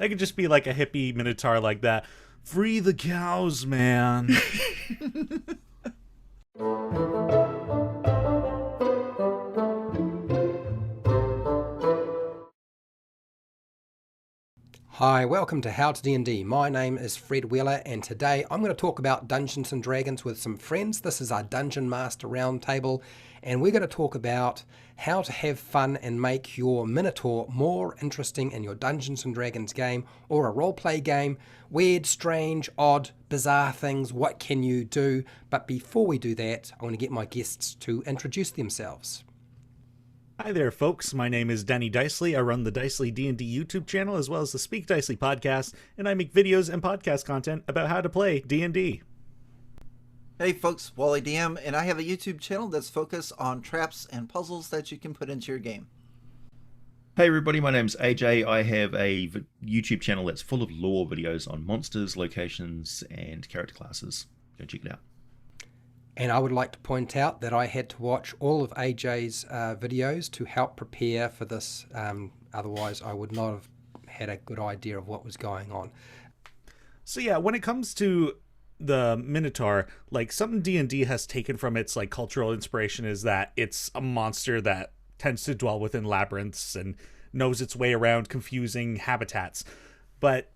I could just be like a hippie Minotaur like that. Free the cows, man. Hi, welcome to How to D&D. My name is Fred Wheeler, and today I'm going to talk about Dungeons and Dragons with some friends. This is our Dungeon Master Roundtable, and we're going to talk about how to have fun and make your Minotaur more interesting in your Dungeons and Dragons game or a roleplay game. Weird, strange, odd, bizarre things. What can you do? But before we do that, I want to get my guests to introduce themselves. Hi there, folks. My name is Denny Dicely. I run the Dicely D&D YouTube channel as well as the Speak Dicely podcast, and I make videos and podcast content about how to play D&D. Hey folks, Wally DM, and I have a YouTube channel that's focused on traps and puzzles that you can put into your game. Hey everybody, my name's AJ. I have a YouTube channel that's full of lore videos on monsters, locations, and character classes. Go check it out. And I would like to point out that I had to watch all of AJ's videos to help prepare for this. Otherwise, I would not have had a good idea of what was going on. So yeah, when it comes to the Minotaur, like something D&D has taken from its like cultural inspiration is that it's a monster that tends to dwell within labyrinths and knows its way around confusing habitats. But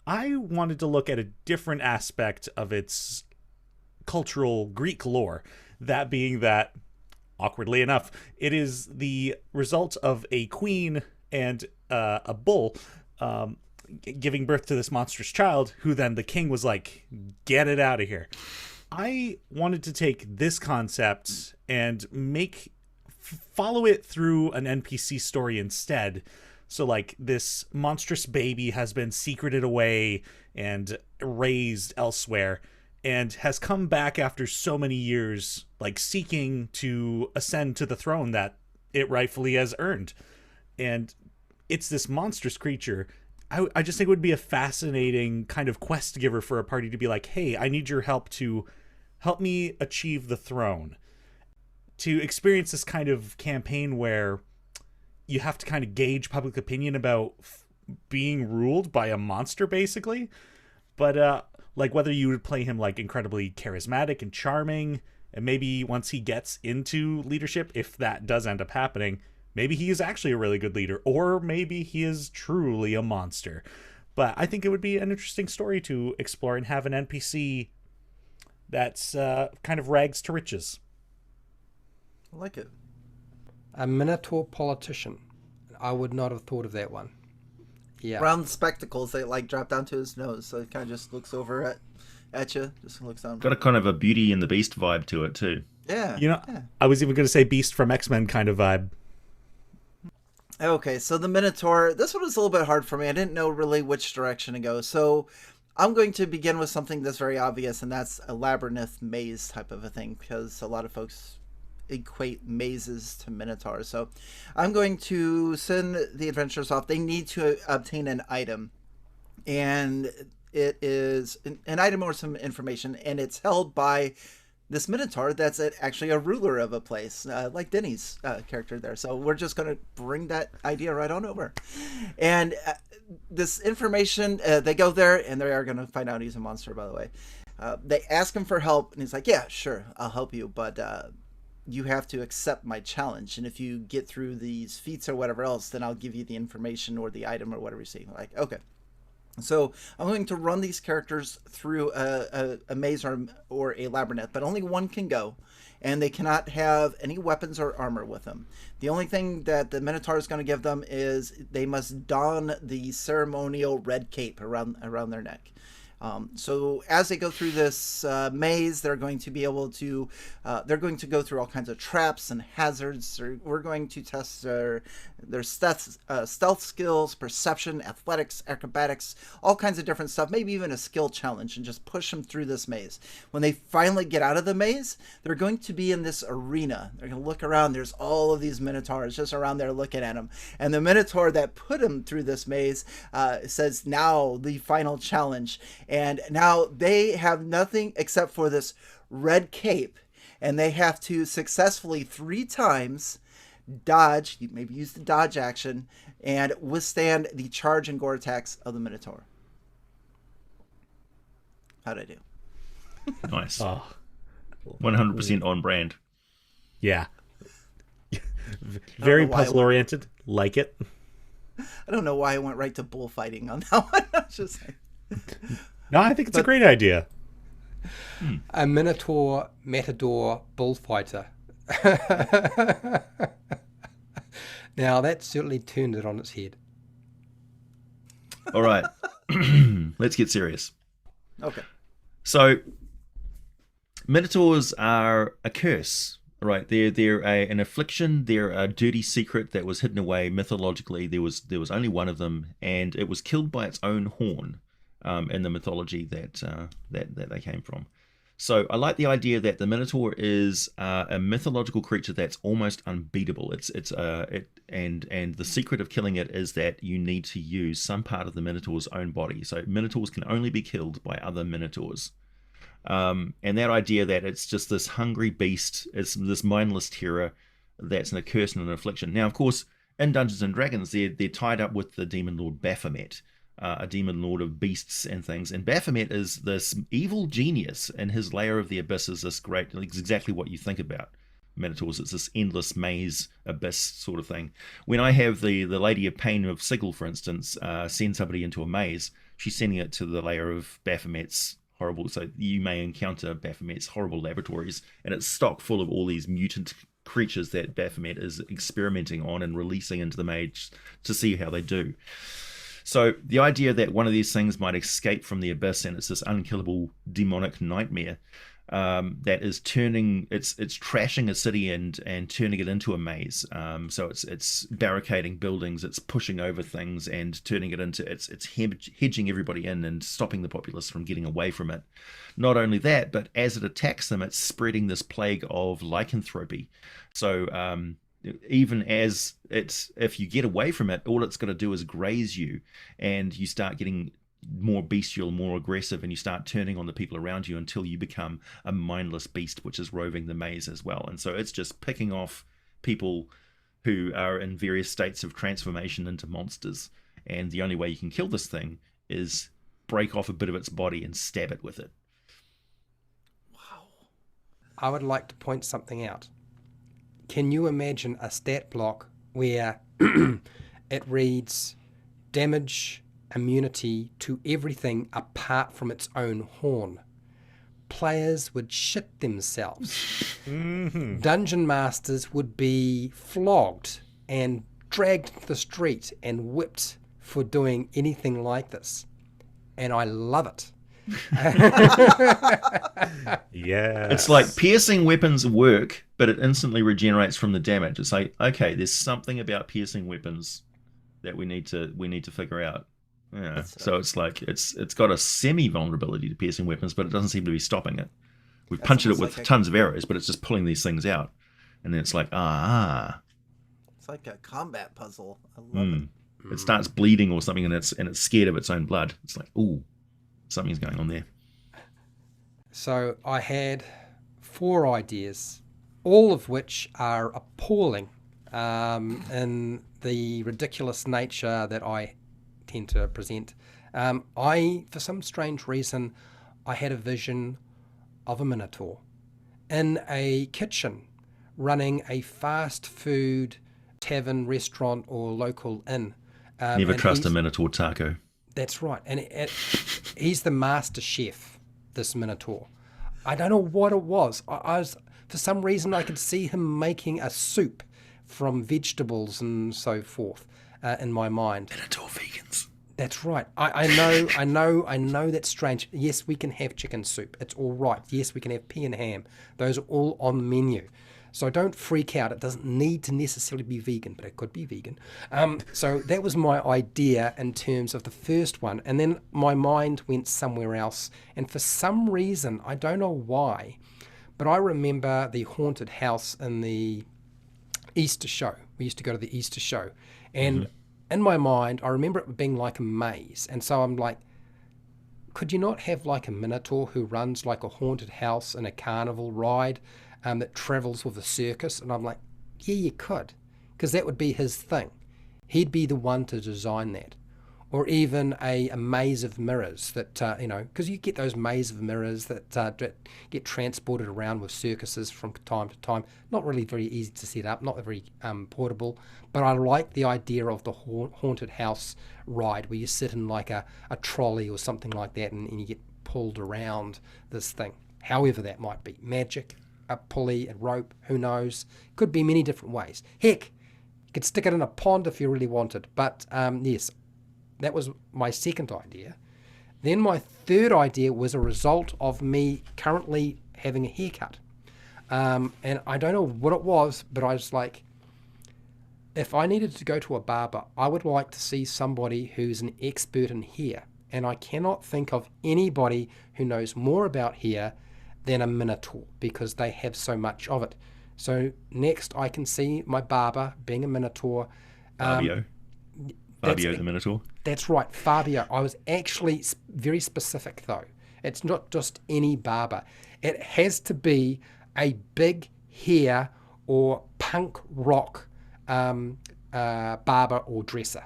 I wanted to look at a different aspect of its cultural Greek lore, that being that, awkwardly enough, it is the result of a queen and a bull giving birth to this monstrous child, who then the king was like, get it out of here. I wanted to take this concept and follow it through an NPC story instead. So like this monstrous baby has been secreted away and raised elsewhere, and has come back after so many years, like seeking to ascend to the throne that it rightfully has earned. And it's this monstrous creature. I just think it would be a fascinating kind of quest giver for a party to be like, hey, I need your help to help me achieve the throne. To experience this kind of campaign where you have to kind of gauge public opinion about being ruled by a monster, basically. But, like whether you would play him like incredibly charismatic and charming, and maybe once he gets into leadership, if that does end up happening, maybe he is actually a really good leader, or maybe he is truly a monster. But I think it would be an interesting story to explore and have an NPC that's kind of rags to riches. I like it. A Minotaur politician. I would not have thought of that one. Yeah. Round spectacles that like drop down to his nose, so it kind of just looks over at you, just looks down. Got a kind of a Beauty and the Beast vibe to it too. Yeah. Yeah. I was even going to say Beast from X-Men kind of vibe. Okay, so the Minotaur, this one was a little bit hard for me. I didn't know really which direction to go. So I'm going to begin with something that's very obvious, and that's a labyrinth maze type of a thing, because a lot of folks equate mazes to Minotaurs. So I'm going to send the adventurers off. They need to obtain an item, and it is an item or some information, and it's held by this Minotaur that's actually a ruler of a place, like Denny's character there. So we're just going to bring that idea right on over. And this information, they go there, and they are going to find out he's a monster, by the way. They ask him for help, and he's like, yeah, sure, I'll help you, but you have to accept my challenge, and if you get through these feats or whatever else, then I'll give you the information or the item or whatever you see. Like, okay. So I'm going to run these characters through a maze or a labyrinth, but only one can go, and they cannot have any weapons or armor with them. The only thing that the Minotaur is going to give them is they must don the ceremonial red cape around their neck. So as they go through this maze, they're going to be able to, they're going to go through all kinds of traps and hazards. We're going to test their stealth skills, perception, athletics, acrobatics, all kinds of different stuff, maybe even a skill challenge, and just push them through this maze. When they finally get out of the maze, they're going to be in this arena. They're going to look around. There's all of these Minotaurs just around there looking at them. And the Minotaur that put them through this maze says, now the final challenge. And now they have nothing except for this red cape, and they have to successfully 3 times dodge, you maybe use the dodge action, and withstand the charge and gore attacks of the Minotaur. How'd I do? Nice. Oh, 100% on brand. yeah. Very know why I puzzle oriented. Like it. I don't know why I went right to bullfighting on that one. I was just like, No, I think it's a great idea. A Minotaur Matador bullfighter. Now that certainly turned it on its head. All right. Let's get serious. okay. So, Minotaurs are a curse, right? They're an affliction. They're a dirty secret that was hidden away mythologically. There was only one of them, and it was killed by its own horn in the mythology that they came from. So I like the idea that the Minotaur is a mythological creature that's almost unbeatable. And the secret of killing it is that you need to use some part of the Minotaur's own body. So Minotaurs can only be killed by other Minotaurs. And that idea that it's just this hungry beast, it's this mindless terror that's a curse and an affliction. Now, of course, in Dungeons and Dragons, they're tied up with the demon lord Baphomet, a demon lord of beasts and things. And Baphomet is this evil genius, and his lair of the abyss is this great, it's exactly what you think about Minotaurs. It's this endless maze abyss sort of thing. When I have the Lady of Pain of Sigil, for instance, send somebody into a maze, she's sending it to the lair of Baphomet's horrible. So you may encounter Baphomet's horrible laboratories, and it's stocked full of all these mutant creatures that Baphomet is experimenting on and releasing into the maze to see how they do. So the idea that one of these things might escape from the abyss, and it's this unkillable demonic nightmare that is turning, it's trashing a city and turning it into a maze. So it's barricading buildings, it's pushing over things and turning it into, it's hedging everybody in and stopping the populace from getting away from it. Not only that, but as it attacks them, it's spreading this plague of lycanthropy. So even as if you get away from it, all it's going to do is graze you, and you start getting more bestial, more aggressive, and you start turning on the people around you until you become a mindless beast which is roving the maze as well. And so it's just picking off people who are in various states of transformation into monsters, and the only way you can kill this thing is break off a bit of its body and stab it with it. Wow. I would like to point something out. Can you imagine a stat block where it reads damage immunity to everything apart from its own horn? Players would shit themselves. Mm-hmm. Dungeon masters would be flogged and dragged to the street and whipped for doing anything like this. And I love it. Yeah. It's like piercing weapons work, but it instantly regenerates from the damage. It's like, okay, there's something about piercing weapons that we need to figure out. Yeah. So it's like it's got a semi vulnerability to piercing weapons, but it doesn't seem to be stopping it. We've punched it with tons of arrows, but it's just pulling these things out. And then it's like, It's like a combat puzzle. I love it. It starts bleeding or something, and it's scared of its own blood. It's like, ooh, something's going on there. So I had 4 ideas, all of which are appalling in the ridiculous nature that I tend to present. For some strange reason, I had a vision of a Minotaur in a kitchen running a fast food tavern, restaurant, or local inn. Never trust a Minotaur taco. That's right. And he's the master chef, this Minotaur. I don't know what it was. I was, for some reason, I could see him making a soup from vegetables and so forth in my mind. Minotaur vegans. That's right. I know that's strange. Yes, we can have chicken soup. It's all right. Yes, we can have pea and ham. Those are all on the menu. So don't freak out. It doesn't need to necessarily be vegan, but it could be vegan. So that was my idea in terms of the first one. And then my mind went somewhere else. And for some reason, I don't know why, but I remember the haunted house in the Easter show. We used to go to the Easter show. And in my mind, I remember it being like a maze. And so I'm like, could you not have like a Minotaur who runs like a haunted house in a carnival ride that travels with a circus? And I'm like, yeah, you could. because that would be his thing. He'd be the one to design that. Or even a maze of mirrors that, because you get those maze of mirrors that get transported around with circuses from time to time. Not really very easy to set up, not very portable, but I like the idea of the haunted house ride where you sit in like a trolley or something like that and you get pulled around this thing. However that might be. Magic, a pulley, a rope, who knows. Could be many different ways. Heck, you could stick it in a pond if you really wanted. But yes, that was my second idea. Then my third idea was a result of me currently having a haircut. And I don't know what it was, but I was like, if I needed to go to a barber, I would like to see somebody who's an expert in hair. And I cannot think of anybody who knows more about hair than a Minotaur, because they have so much of it. So next I can see my barber being a Minotaur. Fabio the Minotaur. That's right, Fabio. I was actually very specific though. It's not just any barber. It has to be a big hair or punk rock barber or dresser.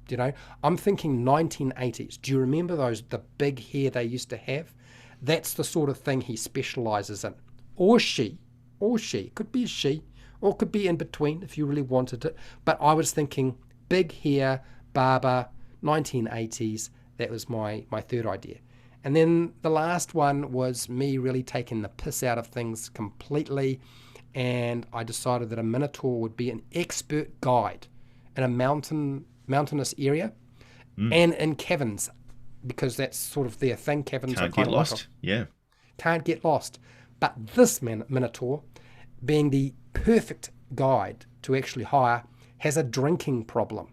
You know, I'm thinking 1980s. Do you remember the big hair they used to have? That's the sort of thing he specializes in. Or she. Could be a she, or could be in between if you really wanted it. But I was thinking big hair, barber, 1980s. That was my third idea. And then the last one was me really taking the piss out of things completely. And I decided that a Minotaur would be an expert guide in a mountainous area and in caverns, because that's sort of their thing. Caverns Can't are kind get of lost. like Yeah. Can't get lost. But this Minotaur, being the perfect guide to actually hire, has a drinking problem,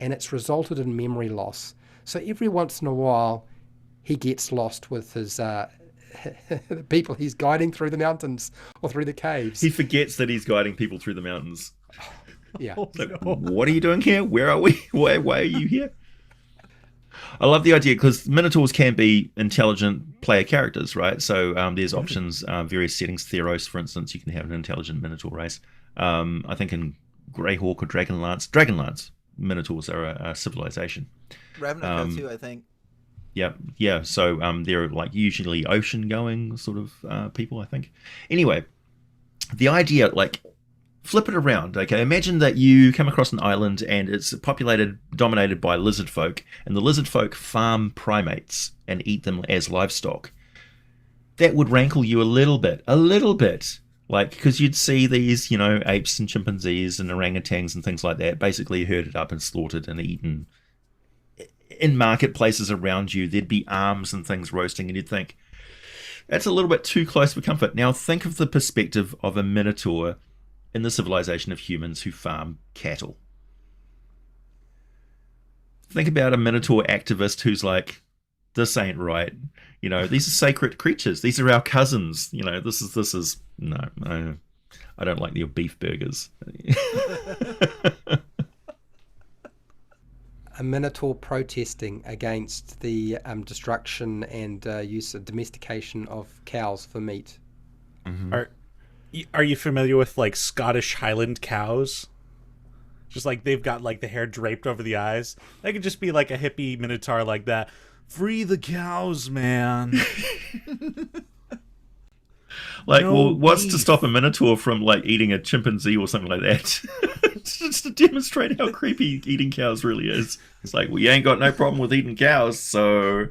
and it's resulted in memory loss. So every once in a while, he gets lost with his the people he's guiding through the mountains or through the caves. He forgets that he's guiding people through the mountains. Yeah. Like, what are you doing here? Where are we? Why are you here? I love the idea because Minotaurs can be intelligent player characters, right? So there's options, various settings. Theros, for instance, you can have an intelligent Minotaur race. I think in Greyhawk or Dragonlance, Minotaurs are a civilization. Ravnica too, I think. Yeah. So they're like usually ocean-going sort of people, I think. Anyway, the idea, like, flip it around, okay? Imagine that you come across an island and it's dominated by lizard folk, and the lizard folk farm primates and eat them as livestock. That would rankle you a little bit. Like, because you'd see these, apes and chimpanzees and orangutans and things like that basically herded up and slaughtered and eaten. In marketplaces around you, there'd be arms and things roasting, and you'd think, that's a little bit too close for comfort. Now, think of the perspective of a Minotaur in the civilization of humans who farm cattle. Think about a Minotaur activist who's like, this ain't right. These are sacred creatures. These are our cousins. This is no, I don't like your beef burgers. A Minotaur protesting against the destruction and use of domestication of cows for meat. Mm-hmm. Are you familiar with like Scottish Highland cows? Just like they've got like the hair draped over the eyes. That could just be like a hippie Minotaur like that. Free the cows, man. Like, no well, what's beef to stop a Minotaur from like eating a chimpanzee or something like that? Just to demonstrate how creepy eating cows really is. It's like, well, you ain't got no problem with eating cows, so.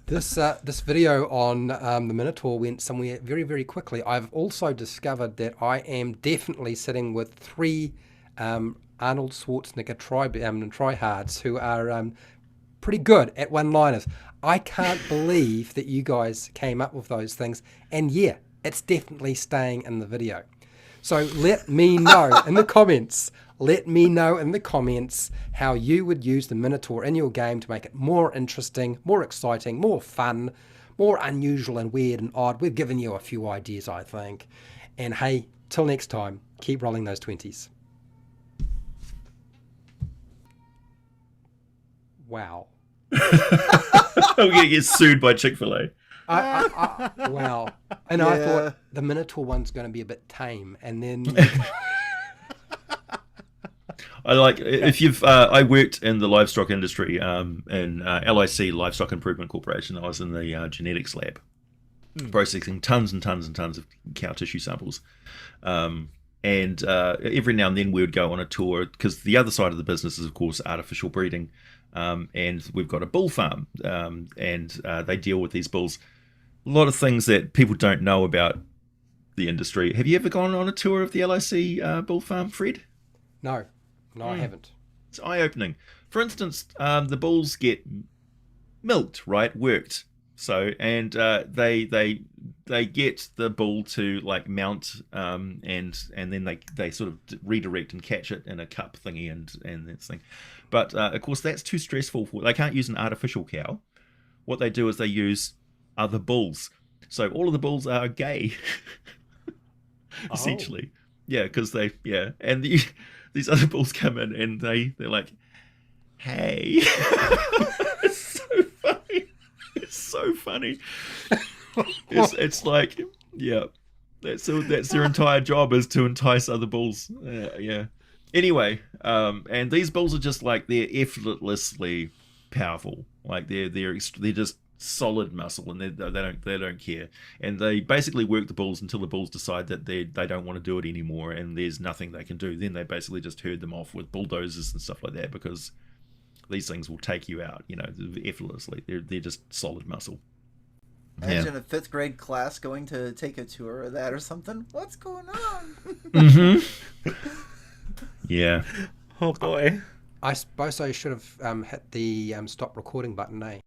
This video on the Minotaur went somewhere very, very quickly. I've also discovered that I am definitely sitting with 3 Arnold Schwarzenegger tryhards who are pretty good at one-liners. I can't believe that you guys came up with those things. And yeah, it's definitely staying in the video. So let me know in the comments. Let me know in the comments how you would use the Minotaur in your game to make it more interesting, more exciting, more fun, more unusual and weird and odd. We've given you a few ideas, I think. And hey, till next time, keep rolling those 20s. Wow. I'm going to get sued by Chick-fil-A. Wow. And yeah. I thought the Minotaur one's going to be a bit tame. And then I like if you've. I worked in the livestock industry in LIC Livestock Improvement Corporation. I was in the genetics lab, processing tons and tons and tons of cow tissue samples. And every now and then we would go on a tour because the other side of the business is, of course, artificial breeding. And we've got a bull farm, and they deal with these bulls. A lot of things that people don't know about the industry. Have you ever gone on a tour of the LIC bull farm, Fred? No, I haven't. It's eye-opening. For instance, the bulls get milked, right? Worked. So, and they get the bull to like mount, and then they sort of redirect and catch it in a cup thingy and that thing. But of course, that's too stressful for. They can't use an artificial cow. What they do is they use other bulls. So all of the bulls are gay, essentially. Yeah, because and these other bulls come in and they're like, hey. It's so funny. It's so funny. It's like, yeah, that's their entire job is to entice other bulls. Yeah. Anyway, and these bulls are just like they're effortlessly powerful. Like they're just solid muscle, and they don't care. And they basically work the bulls until the bulls decide that they don't want to do it anymore, and there's nothing they can do. Then they basically just herd them off with bulldozers and stuff like that because these things will take you out, effortlessly. They're just solid muscle. Imagine a 5th grade class going to take a tour of that or something. What's going on? Mm-hmm. Yeah. Oh boy. I suppose I should have hit the stop recording button, eh?